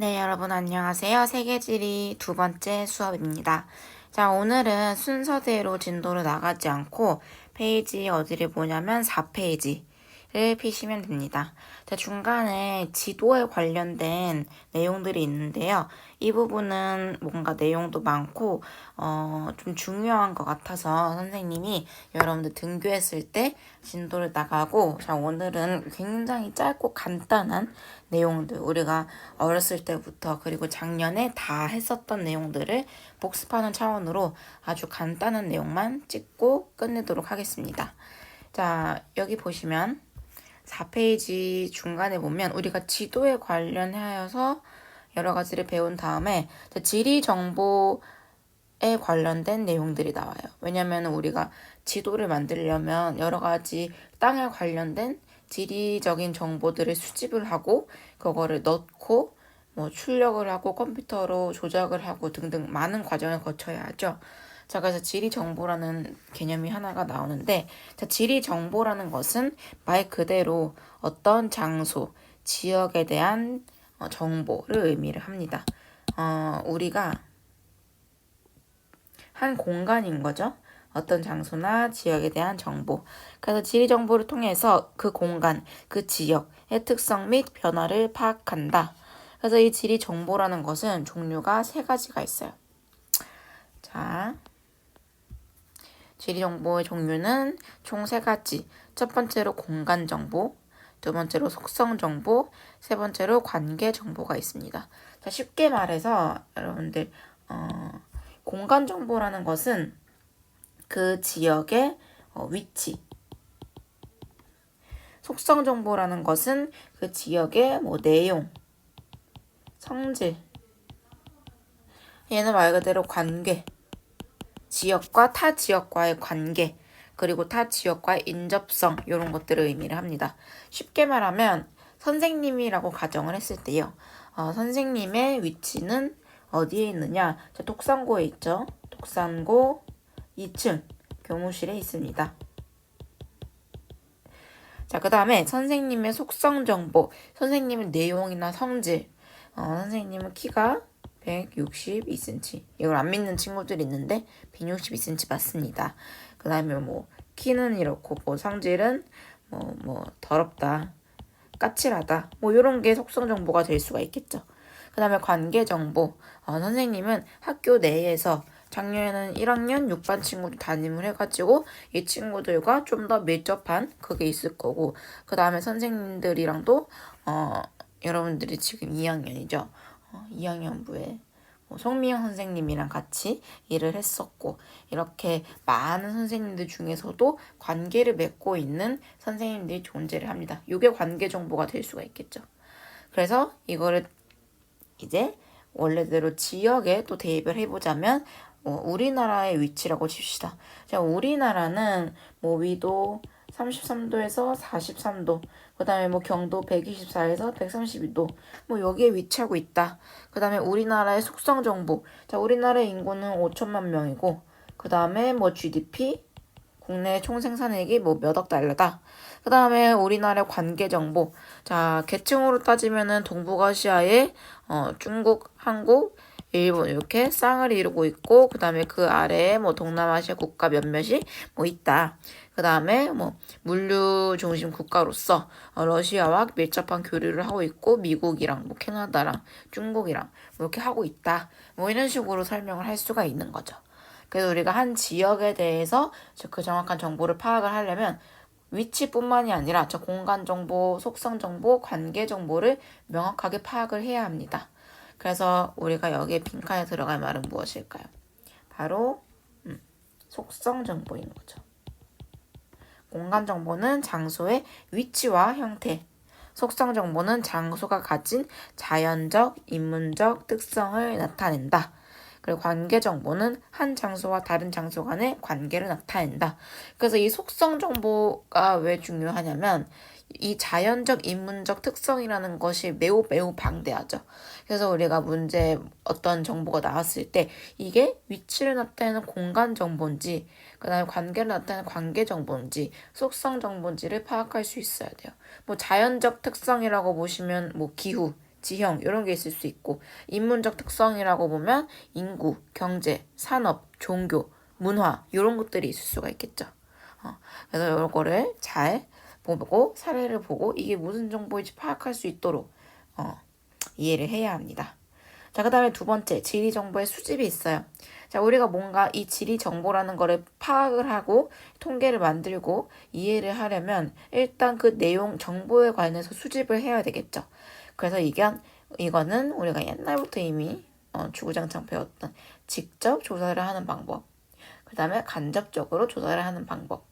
네, 여러분 안녕하세요. 세계지리 두 번째 수업입니다. 자, 오늘은 순서대로 진도를 나가지 않고 페이지 어디를 보냐면 4페이지를 피시면 됩니다. 자, 중간에 지도에 관련된 내용들이 있는데요. 이 부분은 뭔가 내용도 많고 좀 중요한 것 같아서 선생님이 여러분들 등교했을 때 진도를 나가고, 자, 오늘은 굉장히 짧고 간단한 내용들, 우리가 어렸을 때부터 그리고 작년에 다 했었던 내용들을 복습하는 차원으로 아주 간단한 내용만 찍고 끝내도록 하겠습니다. 자, 여기 보시면 4페이지 중간에 보면 우리가 지도에 관련하여서 여러 가지를 배운 다음에 지리 정보에 관련된 내용들이 나와요. 왜냐하면 우리가 지도를 만들려면 여러 가지 땅에 관련된 지리적인 정보들을 수집을 하고 그거를 넣고 뭐 출력을 하고 컴퓨터로 조작을 하고 등등 많은 과정을 거쳐야 하죠. 자, 그래서 지리 정보라는 개념이 하나가 나오는데, 자, 지리 정보라는 것은 말 그대로 어떤 장소, 지역에 대한 정보를 의미를 합니다. 우리가 한 공간인 거죠. 어떤 장소나 지역에 대한 정보. 그래서 지리 정보를 통해서 그 공간, 그 지역의 특성 및 변화를 파악한다. 그래서 이 지리 정보라는 것은 종류가 세 가지가 있어요. 자, 지리 정보의 종류는 총 세 가지. 첫 번째로 공간 정보, 두 번째로 속성 정보, 세 번째로 관계 정보가 있습니다. 자, 쉽게 말해서 여러분들 공간 정보라는 것은 그 지역의 위치, 속성 정보라는 것은 그 지역의 내용, 성질, 얘는 말 그대로 관계, 지역과 타 지역과의 관계, 그리고 타 지역과의 인접성, 이런 것들을 의미를 합니다. 쉽게 말하면 선생님이라고 가정을 했을 때요. 선생님의 위치는 어디에 있느냐? 독산고에 있죠. 독산고 2층 교무실에 있습니다. 자, 그 다음에 선생님의 속성 정보, 선생님의 내용이나 성질. 선생님은 키가 162cm. 이걸 안 믿는 친구들이 있는데 162cm 맞습니다. 그 다음에 키는 이렇고 성질은 더럽다, 까칠하다, 이런 게 속성 정보가 될 수가 있겠죠. 그 다음에 관계 정보. 선생님은 학교 내에서 작년에는 1학년 6반 친구도 담임을 해가지고 이 친구들과 좀 더 밀접한 그게 있을 거고, 그 다음에 선생님들이랑도 여러분들이 지금 2학년이죠. 2학년부에 송미영 선생님이랑 같이 일을 했었고, 이렇게 많은 선생님들 중에서도 관계를 맺고 있는 선생님들이 존재를 합니다. 이게 관계 정보가 될 수가 있겠죠. 그래서 이거를 이제 원래대로 지역에 또 대입을 해보자면 우리나라의 위치라고 칩시다. 자, 우리나라는 위도 33도에서 43도, 그 다음에 경도 124에서 132도, 여기에 위치하고 있다. 그 다음에 우리나라의 속성 정보. 자, 우리나라의 인구는 5천만 명이고, 그 다음에 GDP, 국내 총생산액이 몇억 달러다. 그 다음에 우리나라의 관계 정보. 자, 계층으로 따지면은 동북아시아에 중국, 한국, 일본 이렇게 쌍을 이루고 있고, 그 다음에 그 아래에 동남아시아 국가 몇몇이 있다. 그 다음에 물류 중심 국가로서 러시아와 밀접한 교류를 하고 있고, 미국이랑 캐나다랑 중국이랑 이렇게 하고 있다. 이런 식으로 설명을 할 수가 있는 거죠. 그래서 우리가 한 지역에 대해서 그 정확한 정보를 파악을 하려면 위치뿐만이 아니라 저 공간 정보, 속성 정보, 관계 정보를 명확하게 파악을 해야 합니다. 그래서 우리가 여기에 빈칸에 들어갈 말은 무엇일까요? 바로 속성 정보인 거죠. 공간 정보는 장소의 위치와 형태, 속성 정보는 장소가 가진 자연적, 인문적 특성을 나타낸다. 그리고 관계 정보는 한 장소와 다른 장소 간의 관계를 나타낸다. 그래서 이 속성 정보가 왜 중요하냐면 이 자연적, 인문적 특성이라는 것이 매우 매우 방대하죠. 그래서 우리가 문제 어떤 정보가 나왔을 때 이게 위치를 나타내는 공간 정보인지, 그 다음에 관계를 나타내는 관계 정보인지, 속성 정보인지를 파악할 수 있어야 돼요. 자연적 특성이라고 보시면 기후, 지형 이런 게 있을 수 있고 인문적 특성이라고 보면 인구, 경제, 산업, 종교, 문화 이런 것들이 있을 수가 있겠죠. 그래서 이런 거를 잘 보고 사례를 보고 이게 무슨 정보인지 파악할 수 있도록 이해를 해야 합니다. 자, 그 다음에 두 번째, 지리 정보의 수집이 있어요. 자, 우리가 뭔가 이 지리 정보라는 거를 파악을 하고 통계를 만들고 이해를 하려면 일단 그 내용, 정보에 관해서 수집을 해야 되겠죠. 그래서 이거는 우리가 옛날부터 이미 주구장창 배웠던 직접 조사를 하는 방법. 그 다음에 간접적으로 조사를 하는 방법.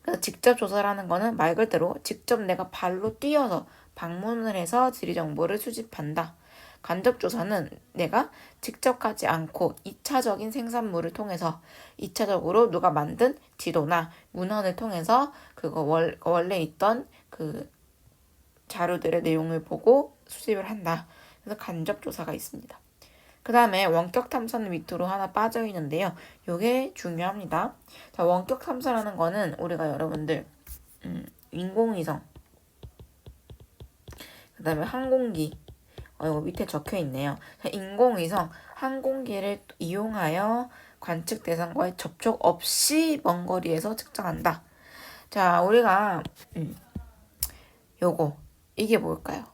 그래서 직접 조사를 하는 거는 말 그대로 직접 내가 발로 뛰어서 방문을 해서 지리 정보를 수집한다. 간접 조사는 내가 직접 가지 않고 2차적인 생산물을 통해서 2차적으로 누가 만든 지도나 문헌을 통해서 그거 원래 있던 그 자료들의 내용을 보고 수집을 한다. 그래서 간접 조사가 있습니다. 그 다음에 원격 탐사는 밑으로 하나 빠져 있는데요. 이게 중요합니다. 자, 원격 탐사라는 거는 우리가 여러분들 인공위성, 그 다음에 항공기, 이거 밑에 적혀 있네요. 자, 인공위성, 항공기를 이용하여 관측 대상과의 접촉 없이 먼 거리에서 측정한다. 자, 우리가 이게 뭘까요?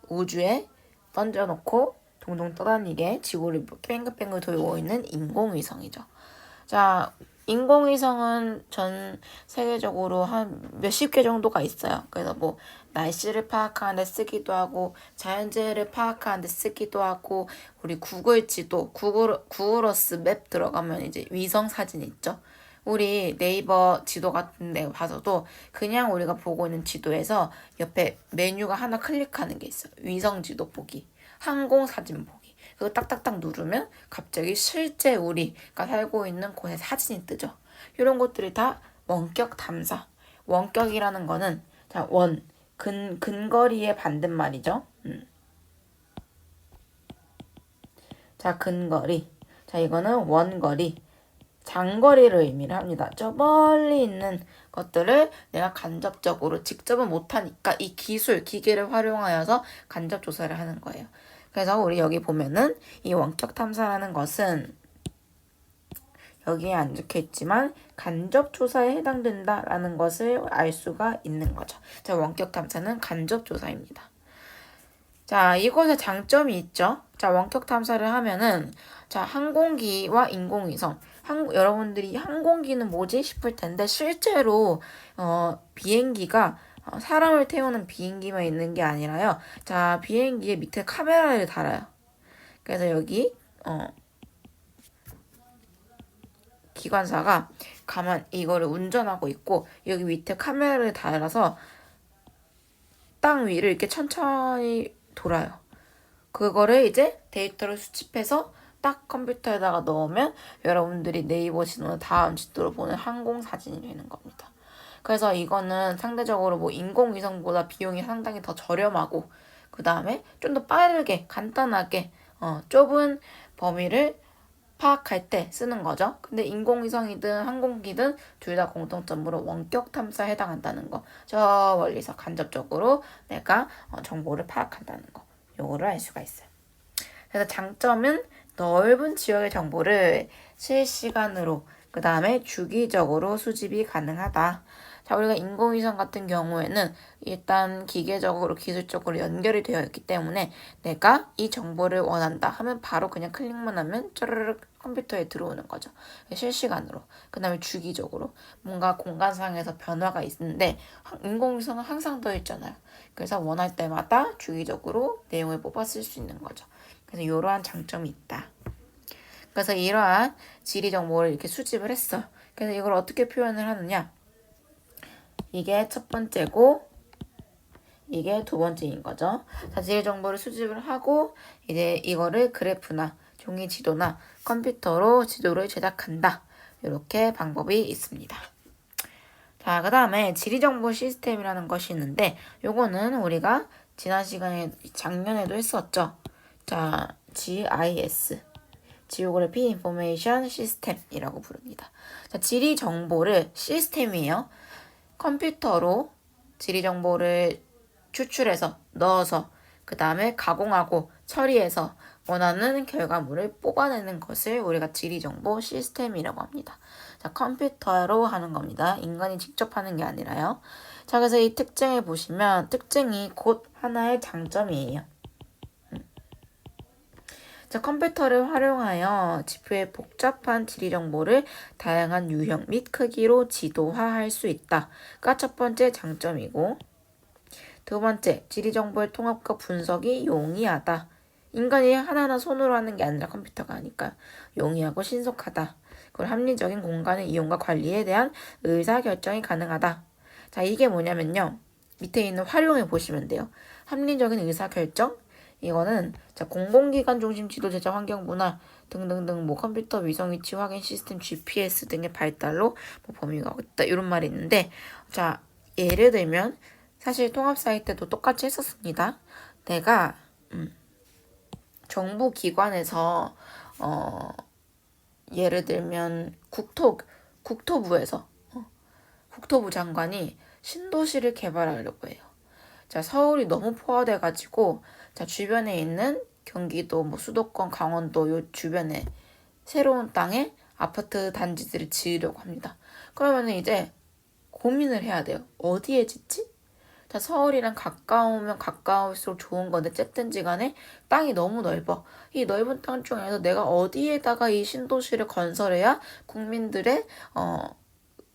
우주에 던져놓고 동동 떠다니게 지구를 뺑글뺑글 돌고 있는 인공위성이죠. 자, 인공위성은 전 세계적으로 한 몇십 개 정도가 있어요. 그래서 뭐 날씨를 파악하는 데 쓰기도 하고 자연재해를 파악하는 데 쓰기도 하고 우리 구글 지도, 구글어스 맵 들어가면 이제 위성 사진 있죠. 우리 네이버 지도 같은 데 봐서도 그냥 우리가 보고 있는 지도에서 옆에 메뉴가 하나 클릭하는 게 있어요. 위성 지도 보기, 항공 사진 보기. 그거 딱딱딱 누르면 갑자기 실제 우리가 살고 있는 곳의 사진이 뜨죠. 이런 것들이 다 원격 탐사. 원격이라는 거는 자, 근거리의 반대말이죠. 자, 근거리. 자, 이거는 원거리. 장거리를 의미를 합니다. 저 멀리 있는 것들을 내가 간접적으로 직접은 못하니까 이 기계를 활용하여서 간접 조사를 하는 거예요. 그래서 우리 여기 보면은 이 원격 탐사라는 것은 여기에 안 적혀 있지만 간접 조사에 해당된다라는 것을 알 수가 있는 거죠. 자, 원격 탐사는 간접 조사입니다. 자, 이것의 장점이 있죠. 자, 원격 탐사를 하면은 자, 항공기와 인공위성. 여러분들이 항공기는 뭐지 싶을 텐데 실제로 비행기가 사람을 태우는 비행기만 있는 게 아니라요. 자, 비행기의 밑에 카메라를 달아요. 그래서 여기 기관사가 이거를 운전하고 있고 여기 밑에 카메라를 달아서 땅 위를 이렇게 천천히 돌아요. 그거를 이제 데이터를 수집해서 딱 컴퓨터에다가 넣으면 여러분들이 네이버 지도나 다음 지도를 보는 항공 사진이 되는 겁니다. 그래서 이거는 상대적으로 뭐 인공위성보다 비용이 상당히 더 저렴하고 그 다음에 좀 더 빠르게 간단하게 좁은 범위를 파악할 때 쓰는 거죠. 근데 인공위성이든 항공기든 둘 다 공통점으로 원격 탐사에 해당한다는 거. 저 멀리서 간접적으로 내가 정보를 파악한다는 거. 요거를 알 수가 있어요. 그래서 장점은 넓은 지역의 정보를 실시간으로 그 다음에 주기적으로 수집이 가능하다. 자, 우리가 인공위성 같은 경우에는 일단 기계적으로 기술적으로 연결이 되어 있기 때문에 내가 이 정보를 원한다 하면 바로 그냥 클릭만 하면 쪼르륵 컴퓨터에 들어오는 거죠. 실시간으로. 그 다음에 주기적으로. 뭔가 공간상에서 변화가 있는데 인공위성은 항상 떠 있잖아요. 그래서 원할 때마다 주기적으로 내용을 뽑아 쓸 수 있는 거죠. 그래서 이러한 장점이 있다. 그래서 이러한 지리 정보를 이렇게 수집을 했어. 그래서 이걸 어떻게 표현을 하느냐? 이게 첫 번째고 이게 두 번째인 거죠. 자, 지리 정보를 수집을 하고 이제 이거를 그래프나 종이 지도나 컴퓨터로 지도를 제작한다. 이렇게 방법이 있습니다. 자, 그 다음에 지리정보 시스템이라는 것이 있는데 요거는 우리가 지난 시간에 작년에도 했었죠. 자, GIS 지오그래피 인포메이션 시스템이라고 부릅니다. 자, 지리 정보를 시스템이에요. 컴퓨터로 지리 정보를 추출해서 넣어서 그 다음에 가공하고 처리해서 원하는 결과물을 뽑아내는 것을 우리가 지리정보 시스템이라고 합니다. 자, 컴퓨터로 하는 겁니다. 인간이 직접 하는 게 아니라요. 자, 그래서 이 특징을 보시면 특징이 곧 하나의 장점이에요. 자, 컴퓨터를 활용하여 지표의 복잡한 지리 정보를 다양한 유형 및 크기로 지도화할 수 있다가 첫 번째 장점이고, 두 번째, 지리 정보의 통합과 분석이 용이하다. 인간이 하나하나 손으로 하는 게 아니라 컴퓨터가 하니까 용이하고 신속하다. 그리고 합리적인 공간의 이용과 관리에 대한 의사결정이 가능하다. 자, 이게 뭐냐면요. 밑에 있는 활용해 보시면 돼요. 합리적인 의사결정? 이거는 자, 공공기관 중심 지도 제작 환경 문화 등등등 뭐 컴퓨터 위성 위치 확인 시스템 GPS 등의 발달로 뭐 범위가 있다 이런 말이 있는데, 자, 예를 들면 사실 통합사회 때도 똑같이 했었습니다. 내가 정부 기관에서 예를 들면 국토부에서 국토부 장관이 신도시를 개발하려고 해요. 자, 서울이 너무 포화돼가지고 자, 주변에 있는 경기도 뭐 수도권 강원도 요 주변에 새로운 땅에 아파트 단지들을 지으려고 합니다. 그러면은 이제 고민을 해야 돼요. 어디에 짓지? 자, 서울이랑 가까우면 가까울수록 좋은 건데 어쨌든지 간에 땅이 너무 넓어. 이 넓은 땅 중에서 내가 어디에다가 이 신도시를 건설해야 국민들의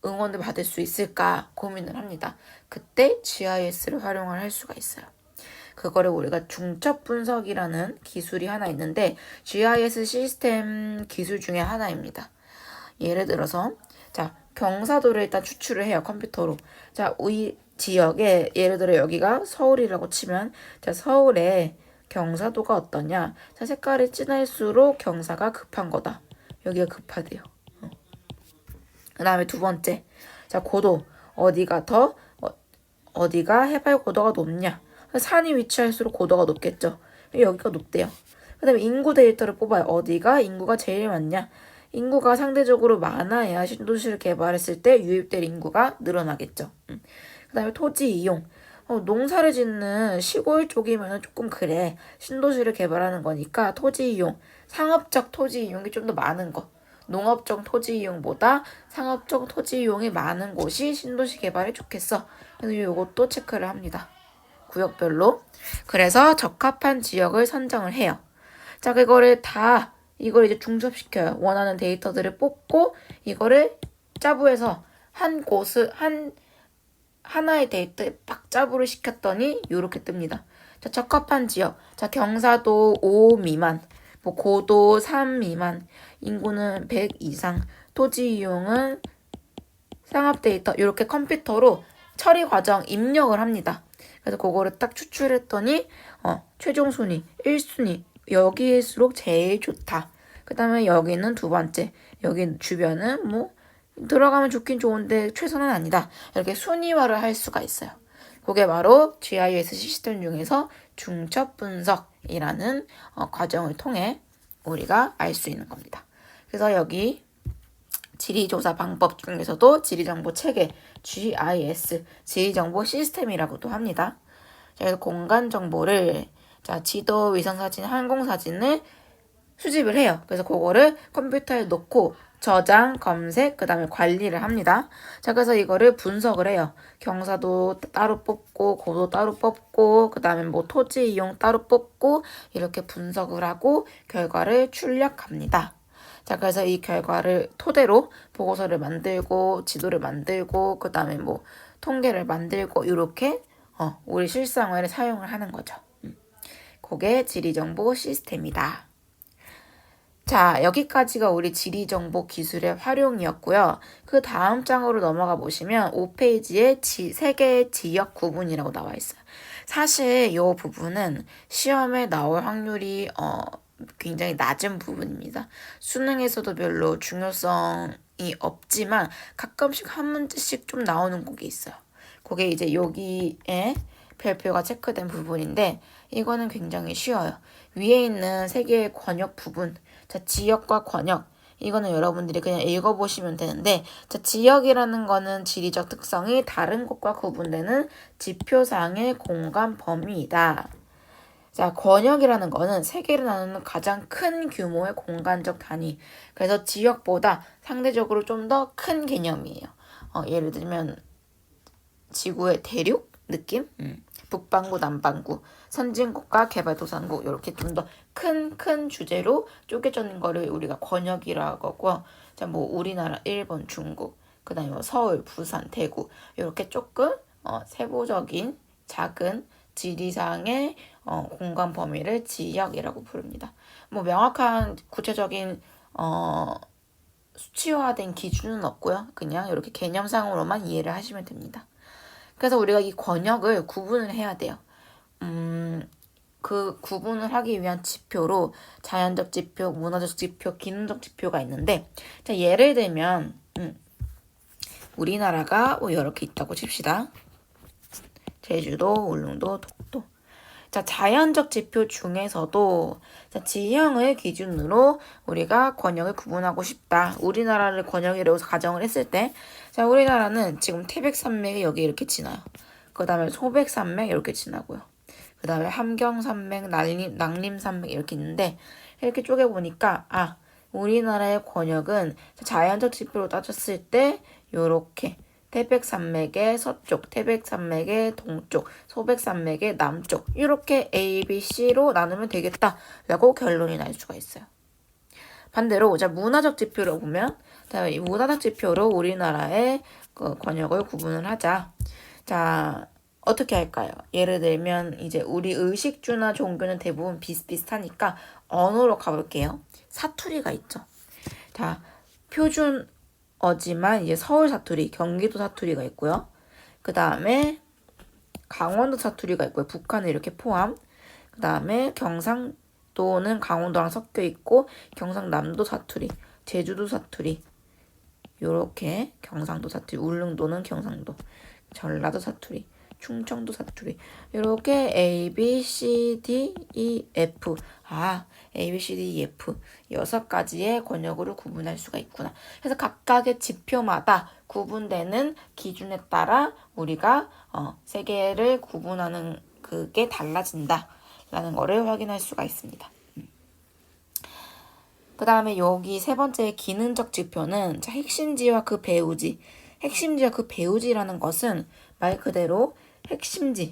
응원을 받을 수 있을까 고민을 합니다. 그때 GIS를 활용을 할 수가 있어요. 그거를 우리가 중첩 분석이라는 기술이 하나 있는데 GIS 시스템 기술 중에 하나입니다. 예를 들어서 자, 경사도를 일단 추출을 해요. 컴퓨터로. 자, 이 지역에 예를 들어 여기가 서울이라고 치면 자, 서울의 경사도가 어떠냐? 자, 색깔이 진할수록 경사가 급한 거다. 여기가 급하대요. 그 다음에 두 번째. 자, 고도. 어디가 해발 고도가 높냐? 산이 위치할수록 고도가 높겠죠. 여기가 높대요. 그 다음에 인구 데이터를 뽑아요. 어디가 인구가 제일 많냐? 인구가 상대적으로 많아야 신도시를 개발했을 때 유입될 인구가 늘어나겠죠. 그 다음에 토지 이용. 농사를 짓는 시골 쪽이면 조금 그래. 신도시를 개발하는 거니까 토지 이용, 상업적 토지 이용이 좀 더 많은 거. 농업적 토지 이용보다 상업적 토지 이용이 많은 곳이 신도시 개발에 좋겠어. 그래서 이것도 체크를 합니다. 구역별로. 그래서 적합한 지역을 선정을 해요. 자, 이걸 이제 중첩시켜요. 원하는 데이터들을 뽑고 이거를 짜부해서 하나의 데이터에 빡 짜부를 시켰더니 이렇게 뜹니다. 자, 적합한 지역. 자, 경사도 5 미만, 뭐 고도 3 미만, 인구는 100 이상, 토지 이용은 상업 데이터 이렇게 컴퓨터로 처리 과정 입력을 합니다. 그래서 그거를 딱 추출했더니 최종 순위 1순위 여기일수록 제일 좋다. 그 다음에 여기는 두 번째. 여기 주변은 뭐 들어가면 좋긴 좋은데 최선은 아니다. 이렇게 순위화를 할 수가 있어요. 그게 바로 GIS 시스템 중에서 중첩 분석이라는 과정을 통해 우리가 알 수 있는 겁니다. 그래서 여기 지리조사 방법 중에서도 지리정보 체계, GIS, 지리정보 시스템이라고도 합니다. 그래서 공간 정보를 자, 지도, 위성사진, 항공사진을 수집을 해요. 그래서 그거를 컴퓨터에 놓고 저장, 검색, 그 다음에 관리를 합니다. 자, 그래서 이거를 분석을 해요. 경사도 따로 뽑고, 고도 따로 뽑고, 그 다음에 뭐 토지 이용 따로 뽑고, 이렇게 분석을 하고 결과를 출력합니다. 자, 그래서 이 결과를 토대로 보고서를 만들고, 지도를 만들고, 그 다음에 뭐 통계를 만들고, 이렇게 우리 실생활에 사용을 하는 거죠. 그게 지리정보 시스템이다. 자, 여기까지가 우리 지리정보 기술의 활용이었고요. 그 다음 장으로 넘어가 보시면 5페이지에 3개의 지역 구분이라고 나와 있어요. 사실 이 부분은 시험에 나올 확률이 굉장히 낮은 부분입니다. 수능에서도 별로 중요성이 없지만 가끔씩 한 문제씩 좀 나오는 곡이 있어요. 그게 이제 여기에 별표가 체크된 부분인데 이거는 굉장히 쉬워요. 위에 있는 3개의 권역 부분, 자, 지역과 권역, 이거는 여러분들이 그냥 읽어보시면 되는데, 자, 지역이라는 거는 지리적 특성이 다른 곳과 구분되는 지표상의 공간 범위이다. 자, 권역이라는 거는 세계를 나누는 가장 큰 규모의 공간적 단위. 그래서 지역보다 상대적으로 좀 더 큰 개념이에요. 예를 들면 지구의 대륙 느낌? 북반구, 남반구, 선진국가, 개발도상국 이렇게 좀 더 큰 주제로 쪼개져 있는 거를 우리가 권역이라고 하고, 자, 뭐 우리나라, 일본, 중국, 그다음에 뭐 서울, 부산, 대구 이렇게 조금 세부적인 작은 지리상의 공간 범위를 지역이라고 부릅니다. 뭐 명확한 구체적인 수치화된 기준은 없고요. 그냥 이렇게 개념상으로만 이해를 하시면 됩니다. 그래서 우리가 이 권역을 구분을 해야 돼요. 그 구분을 하기 위한 지표로 자연적 지표, 문화적 지표, 기능적 지표가 있는데, 자, 예를 들면 우리나라가 뭐 이렇게 있다고 칩시다. 제주도, 울릉도, 독도. 자, 자연적 지표 중에서도 자, 지형을 기준으로 우리가 권역을 구분하고 싶다. 우리나라를 권역이라고 가정을 했을 때, 자, 우리나라는 지금 태백산맥이 여기 이렇게 지나요. 그 다음에 소백산맥 이렇게 지나고요. 그 다음에 함경산맥, 낭림산맥 이렇게 있는데, 이렇게 쪼개보니까, 우리나라의 권역은 자연적 지표로 따졌을 때, 요렇게 태백산맥의 서쪽, 태백산맥의 동쪽, 소백산맥의 남쪽 이렇게 A, B, C로 나누면 되겠다라고 결론이 날 수가 있어요. 반대로 자 문화적 지표로 보면 이 문화적 지표로 우리나라의 그 권역을 구분을 하자. 자 어떻게 할까요? 예를 들면 이제 우리 의식주나 종교는 대부분 비슷비슷하니까 언어로 가볼게요. 사투리가 있죠. 자 표준 어지만 이제 서울 사투리, 경기도 사투리가 있고요. 그 다음에 강원도 사투리가 있고요. 북한은 이렇게 포함. 그 다음에 경상도는 강원도랑 섞여 있고 경상남도 사투리, 제주도 사투리 요렇게 경상도 사투리, 울릉도는 경상도, 전라도 사투리, 충청도 사투리 이렇게 A, B, C, D, E, F A, B, C, D, E, F 6가지의 권역으로 구분할 수가 있구나. 그래서 각각의 지표마다 구분되는 기준에 따라 우리가 세 개를 구분하는 그게 달라진다 라는 거를 확인할 수가 있습니다. 그 다음에 여기 세 번째 기능적 지표는 자, 핵심지와 그 배후지. 핵심지와 그 배후지라는 것은 말 그대로 핵심지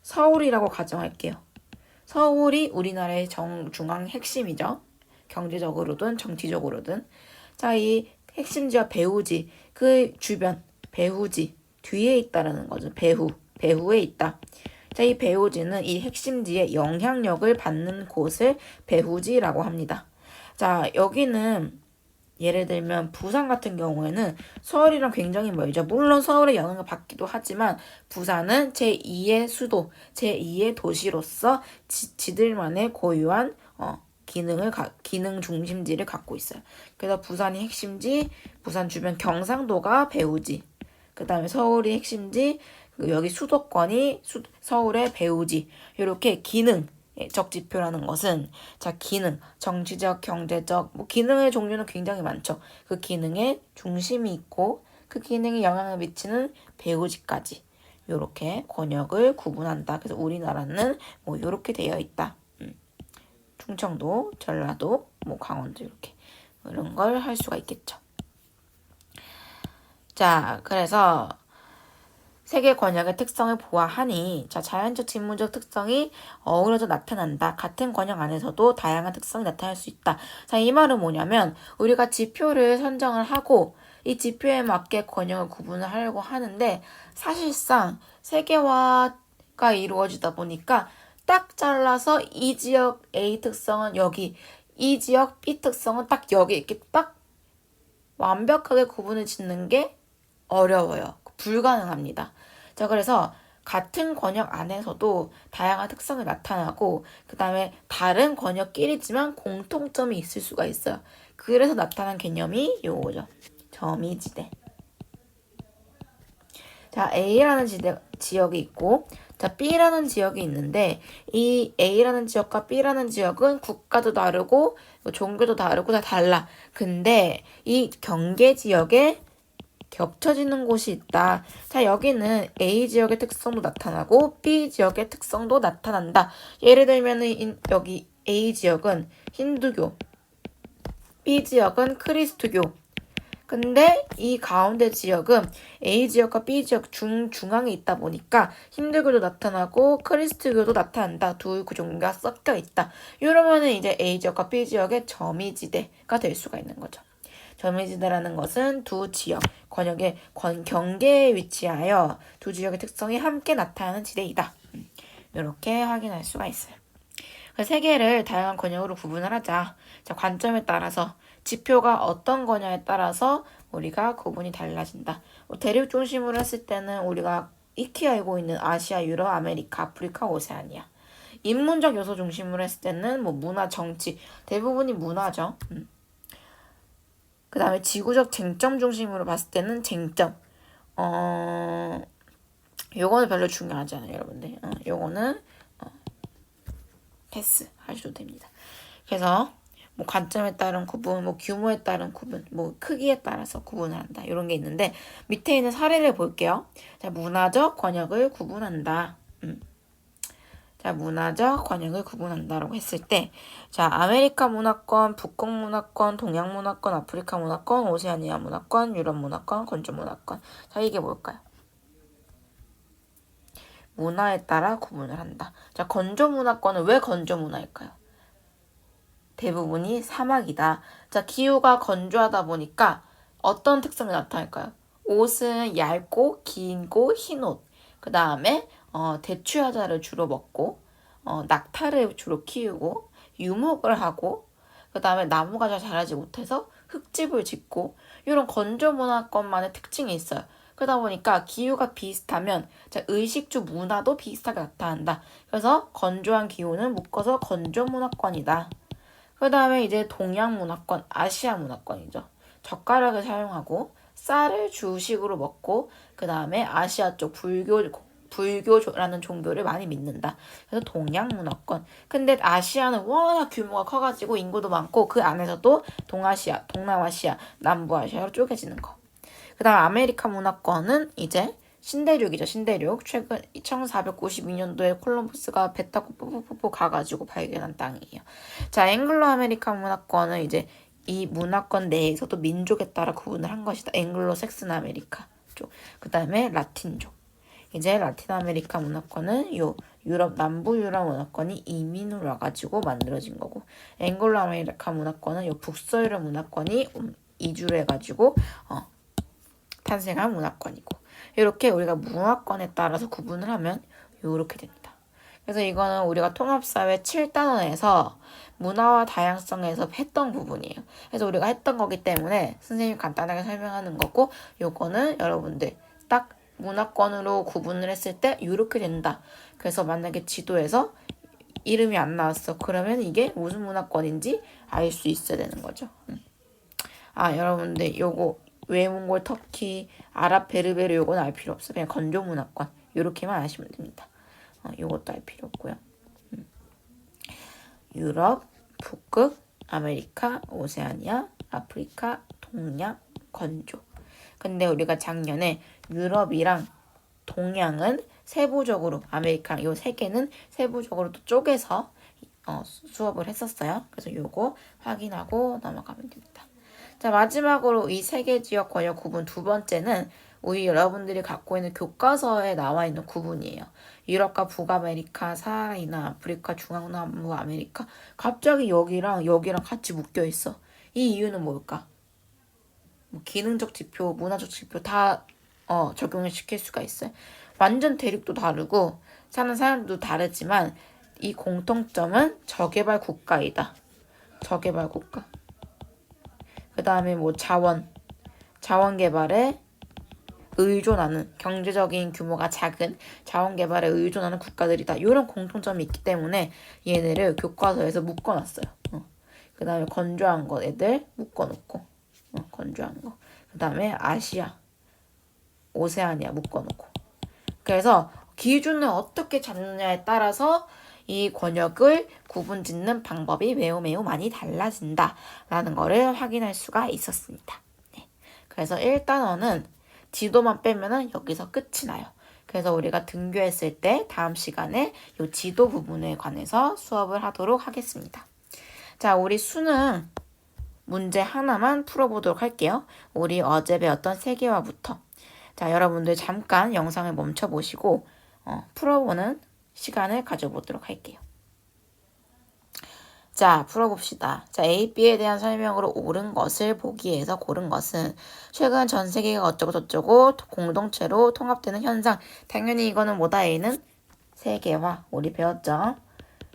서울이라고 가정할게요. 서울이 우리나라의 중앙 핵심이죠. 경제적으로든 정치적으로든. 자, 이 핵심지와 배후지 그 주변 배후지 뒤에 있다라는 거죠. 배후에 있다. 자, 이 배후지는 이 핵심지의 영향력을 받는 곳을 배후지라고 합니다. 자, 여기는 예를 들면 부산 같은 경우에는 서울이랑 굉장히 멀죠. 물론 서울의 영향을 받기도 하지만 부산은 제2의 수도, 제2의 도시로서 지들만의 고유한 기능 중심지를 갖고 있어요. 그래서 부산이 핵심지, 부산 주변 경상도가 배후지, 그 다음에 서울이 핵심지, 여기 수도권이 서울의 배후지. 이렇게 기능적 지표라는 것은 자 기능, 정치적, 경제적 뭐 기능의 종류는 굉장히 많죠. 그 기능의 중심이 있고 그 기능에 영향을 미치는 배후지까지 이렇게 권역을 구분한다. 그래서 우리나라는 뭐 이렇게 되어 있다. 충청도, 전라도, 뭐 강원도 이렇게 이런 걸 할 수가 있겠죠. 자, 그래서 세계 권역의 특성을 보아하니 자 자연적 직무적 특성이 어우러져 나타난다. 같은 권역 안에서도 다양한 특성이 나타날 수 있다. 자, 이 말은 뭐냐면 우리가 지표를 선정을 하고 이 지표에 맞게 권역을 구분을 하려고 하는데 사실상 세계화가 이루어지다 보니까 딱 잘라서 이 지역 A 특성은 여기, 이 지역 B 특성은 딱 여기 이렇게 딱 완벽하게 구분을 짓는 게 어려워요. 불가능합니다. 자, 그래서 같은 권역 안에서도 다양한 특성이 나타나고 그 다음에 다른 권역끼리지만 공통점이 있을 수가 있어요. 그래서 나타난 개념이 요거죠. 점이지대. 자, A라는 지역이 있고 자, B라는 지역이 있는데 이 A라는 지역과 B라는 지역은 국가도 다르고 종교도 다르고 다 달라. 근데 이 경계 지역의 겹쳐지는 곳이 있다. 자, 여기는 A 지역의 특성도 나타나고 B 지역의 특성도 나타난다. 예를 들면은 여기 A 지역은 힌두교, B 지역은 크리스트교. 근데 이 가운데 지역은 A 지역과 B 지역 중앙에 있다 보니까 힌두교도 나타나고 크리스트교도 나타난다. 두 그 종교가 섞여 있다. 이러면은 이제 A 지역과 B 지역의 점이지대가 될 수가 있는 거죠. 점이지대라는 것은 두 지역, 권역의 경계에 위치하여 두 지역의 특성이 함께 나타나는 지대이다. 이렇게 확인할 수가 있어요. 세 개를 다양한 권역으로 구분을 하자. 자, 관점에 따라서 지표가 어떤 거냐에 따라서 우리가 구분이 달라진다. 대륙 중심으로 했을 때는 우리가 익히 알고 있는 아시아, 유럽, 아메리카, 아프리카, 오세아니아. 인문적 요소 중심으로 했을 때는 뭐 문화, 정치, 대부분이 문화죠. 그 다음에 지구적 쟁점 중심으로 봤을 때는 쟁점. 요거는 별로 중요하지 않아요, 여러분들. 요거는 패스 하셔도 됩니다. 그래서 뭐 관점에 따른 구분, 뭐 규모에 따른 구분, 뭐 크기에 따라서 구분을 한다. 이런 게 있는데 밑에 있는 사례를 볼게요. 자, 문화적 권역을 구분한다. 자, 문화적 권역을 구분한다라고 했을 때, 자, 아메리카 문화권, 북극 문화권, 동양 문화권, 아프리카 문화권, 오세아니아 문화권, 유럽 문화권, 건조 문화권. 자, 이게 뭘까요? 문화에 따라 구분을 한다. 자, 건조 문화권은 왜 건조 문화일까요? 대부분이 사막이다. 자, 기후가 건조하다 보니까 어떤 특성이 나타날까요? 옷은 얇고 길고 흰 옷. 그 다음에 대추야자를 주로 먹고 낙타를 주로 키우고 유목을 하고 그 다음에 나무가 잘 자라지 못해서 흙집을 짓고 이런 건조 문화권만의 특징이 있어요. 그러다 보니까 기후가 비슷하면 의식주 문화도 비슷하게 나타난다. 그래서 건조한 기후는 묶어서 건조 문화권이다. 그 다음에 이제 동양 문화권, 아시아 문화권이죠. 젓가락을 사용하고 쌀을 주식으로 먹고 그 다음에 아시아 쪽 불교라는 종교를 많이 믿는다. 그래서 동양 문화권. 근데 아시아는 워낙 규모가 커가지고 인구도 많고 그 안에서도 동아시아, 동남아시아, 남부아시아로 쪼개지는 거. 그 다음 아메리카 문화권은 이제 신대륙이죠. 신대륙. 최근 1492년도에 콜럼버스가 배 타고 뽀뽀뽀뽀 가가지고 발견한 땅이에요. 자, 앵글로 아메리카 문화권은 이제 이 문화권 내에서도 민족에 따라 구분을 한 것이다. 앵글로 섹슨 아메리카 쪽. 그 다음에 라틴족. 이제 라틴 아메리카 문화권은 유럽, 남부 유럽 문화권이 이민으로 와가지고 만들어진 거고, 앵글로 아메리카 문화권은 북서유럽 문화권이 이주를 해가지고 탄생한 문화권이고, 이렇게 우리가 문화권에 따라서 구분을 하면 이렇게 됩니다. 그래서 이거는 우리가 통합사회 7단원에서 문화와 다양성에서 했던 부분이에요. 그래서 우리가 했던 거기 때문에 선생님이 간단하게 설명하는 거고, 요거는 여러분들 딱 문화권으로 구분을 했을 때 이렇게 된다. 그래서 만약에 지도에서 이름이 안 나왔어. 그러면 이게 무슨 문화권인지 알 수 있어야 되는 거죠. 여러분들 요거 외몽골, 터키, 아랍, 베르베르 요거는 알 필요 없어. 그냥 건조 문화권 요렇게만 아시면 됩니다. 요것도 알 필요 없고요. 유럽, 북극, 아메리카, 오세아니아, 아프리카, 동양, 건조. 근데 우리가 작년에 유럽이랑 동양은 세부적으로, 아메리카 요 세 개는 세부적으로 또 쪼개서 수업을 했었어요. 그래서 요거 확인하고 넘어가면 됩니다. 자, 마지막으로 이 세 개 지역 권역 구분 두 번째는 우리 여러분들이 갖고 있는 교과서에 나와 있는 구분이에요. 유럽과 북아메리카, 사하라이나 아프리카, 중앙남부 아메리카. 갑자기 여기랑 같이 묶여 있어. 이 이유는 뭘까? 뭐 기능적 지표, 문화적 지표 다 적용을 시킬 수가 있어요. 완전 대륙도 다르고 사는 사람도 다르지만 이 공통점은 저개발 국가이다. 저개발 국가. 그 다음에 뭐 자원 개발에 의존하는, 경제적인 규모가 작은 자원 개발에 의존하는 국가들이다. 이런 공통점이 있기 때문에 얘네를 교과서에서 묶어놨어요. 그 다음에 건조한 것 애들 묶어놓고, 건조한 거. 그 다음에 아시아, 오세아니아 묶어놓고. 그래서 기준을 어떻게 잡느냐에 따라서 이 권역을 구분 짓는 방법이 매우 많이 달라진다라는 거를 확인할 수가 있었습니다. 네. 그래서 1단원은 지도만 빼면은 여기서 끝이 나요. 그래서 우리가 등교했을 때 다음 시간에 이 지도 부분에 관해서 수업을 하도록 하겠습니다. 자, 우리 수능 문제 하나만 풀어보도록 할게요. 우리 어제 배웠던 세계화부터. 자, 여러분들 잠깐 영상을 멈춰보시고 풀어보는 시간을 가져보도록 할게요. 자, 풀어봅시다. 자, A, B에 대한 설명으로 옳은 것을 보기에서 고른 것은 최근 전 세계가 어쩌고 저쩌고 공동체로 통합되는 현상. 당연히 이거는 뭐다? A는 세계화. 우리 배웠죠?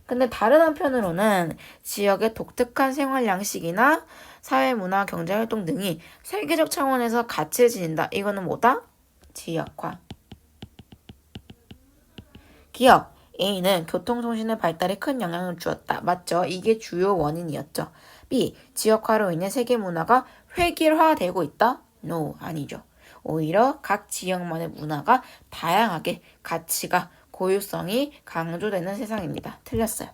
근데 다른 한편으로는 지역의 독특한 생활 양식이나 사회, 문화, 경제 활동 등이 세계적 차원에서 가치를 지닌다. 이거는 뭐다? 지역화. 기업. A는 교통통신의 발달에 큰 영향을 주었다. 맞죠? 이게 주요 원인이었죠. B. 지역화로 인해 세계 문화가 획일화되고 있다? No, 아니죠. 오히려 각 지역만의 문화가 다양하게 가치가 고유성이 강조되는 세상입니다. 틀렸어요.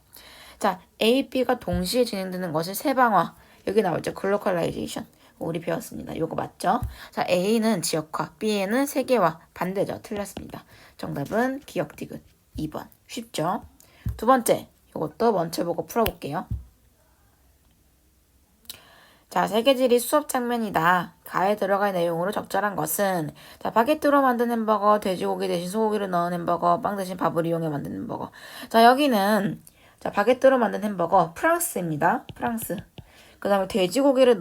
자, A, B가 동시에 진행되는 것을 세방화. 여기 나오죠. 글로컬라이제이션. 우리 배웠습니다. 이거 맞죠? 자, A는 지역화, B에는 세계화. 반대죠. 틀렸습니다. 정답은 기억 디귿 2번. 쉽죠? 두 번째, 이것도 먼저 보고 풀어볼게요. 자, 세계지리 수업 장면이다. 가에 들어갈 내용으로 적절한 것은 자, 바게트로 만든 햄버거, 돼지고기 대신 소고기를 넣은 햄버거, 빵 대신 밥을 이용해 만든 햄버거. 자, 여기는 자, 바게트로 만든 햄버거, 프랑스입니다. 프랑스. 그 다음에 돼지고기를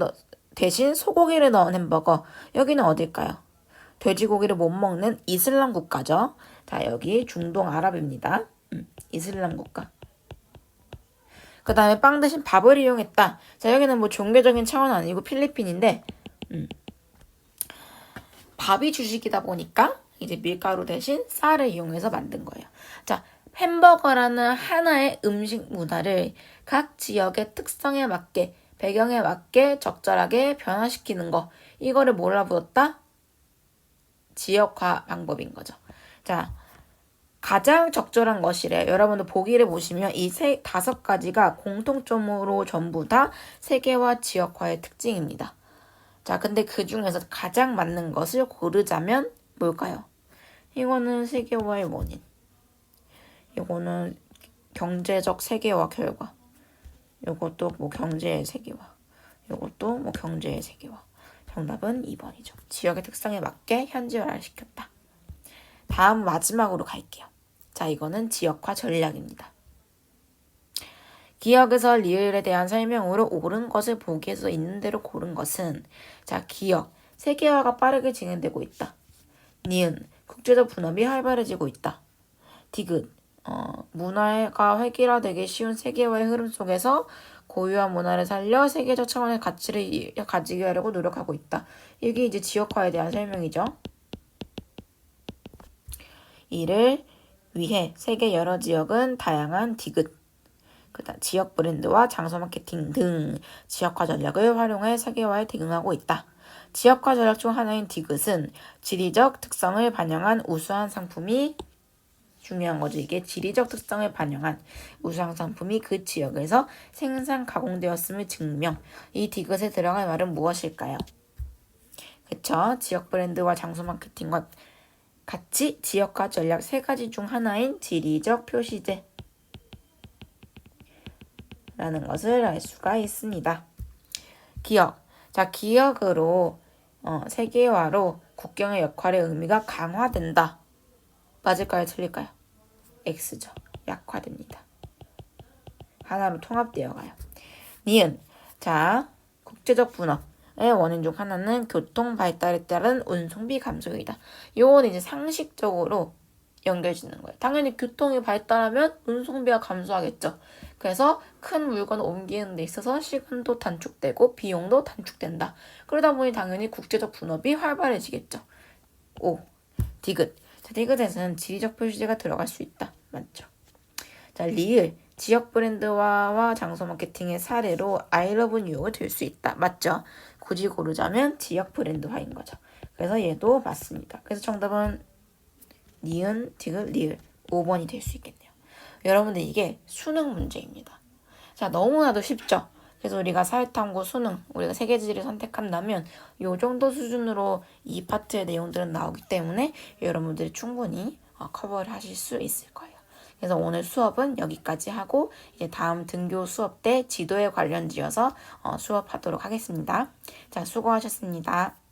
대신 소고기를 넣은 햄버거. 여기는 어딜까요? 돼지고기를 못 먹는 이슬람 국가죠. 자, 여기 중동 아랍입니다. 이슬람 국가. 그 다음에 빵 대신 밥을 이용했다. 자, 여기는 뭐 종교적인 차원은 아니고 필리핀인데 밥이 주식이다 보니까 이제 밀가루 대신 쌀을 이용해서 만든 거예요. 자, 햄버거라는 하나의 음식 문화를 각 지역의 특성에 맞게 배경에 맞게 적절하게 변화시키는 거. 이거를 뭐라 불렀다? 지역화 방법인 거죠. 자, 가장 적절한 것이래. 여러분들 보기를 보시면 이 다섯 가지가 공통점으로 전부 다 세계화 지역화의 특징입니다. 자, 근데 그 중에서 가장 맞는 것을 고르자면 뭘까요? 이거는 세계화의 원인. 이거는 경제적 세계화 결과. 이것도 뭐 경제의 세계화. 이것도 뭐 경제의 세계화. 정답은 2번이죠. 지역의 특성에 맞게 현지화를 시켰다. 다음 마지막으로 갈게요. 자, 이거는 지역화 전략입니다. 기억에서 리을에 대한 설명으로 옳은 것을 보기에서 있는 대로 고른 것은 자, 기억, 세계화가 빠르게 진행되고 있다. 니은, 국제적 분업이 활발해지고 있다. 디귿, 문화가 획일화되기 쉬운 세계화의 흐름 속에서 고유한 문화를 살려 세계적 차원의 가치를 가지게 하려고 노력하고 있다. 이게 이제 지역화에 대한 설명이죠. 이를 위해 세계 여러 지역은 다양한 디귿, 그다음 지역 브랜드와 장소 마케팅 등 지역화 전략을 활용해 세계화에 대응하고 있다. 지역화 전략 중 하나인 디귿은 지리적 특성을 반영한 우수한 상품이 중요한 거죠. 이게 지리적 특성을 반영한 우수한 상품이 그 지역에서 생산 가공되었음을 증명. 이 디귿에 들어갈 말은 무엇일까요? 그쵸? 지역 브랜드와 장소 마케팅과 같이 지역화 전략 세 가지 중 하나인 지리적 표시제 라는 것을 알 수가 있습니다. 기억. 자, 기억으로 세계화로 국경의 역할의 의미가 강화된다. 맞을까요? 틀릴까요? X죠. 약화됩니다. 하나로 통합되어 가요. 니은. 자, 국제적 분업의 원인 중 하나는 교통 발달에 따른 운송비 감소이다. 요건 이제 상식적으로 연결짓는 거예요. 당연히 교통이 발달하면 운송비가 감소하겠죠. 그래서 큰 물건을 옮기는 데 있어서 시간도 단축되고 비용도 단축된다. 그러다 보니 당연히 국제적 분업이 활발해지겠죠. 5. 디귿. 자, 디귿에서는 지리적 표시제가 들어갈 수 있다. 맞죠? 자, 리을. 지역 브랜드화와 장소 마케팅의 사례로 I love New 들 수 있다. 맞죠? 굳이 고르자면 지역 브랜드화인 거죠. 그래서 얘도 맞습니다. 그래서 정답은 니은, 디귿, 리을 5번이 될 수 있겠네요. 여러분들 이게 수능 문제입니다. 자, 너무나도 쉽죠? 그래서 우리가 사회탐구 수능 우리가 세 개지를 선택한다면 이 정도 수준으로 이 파트의 내용들은 나오기 때문에 여러분들이 충분히 커버를 하실 수 있을 거예요. 그래서 오늘 수업은 여기까지 하고 이제 다음 등교 수업 때 지도에 관련지어서 수업하도록 하겠습니다. 자, 수고하셨습니다.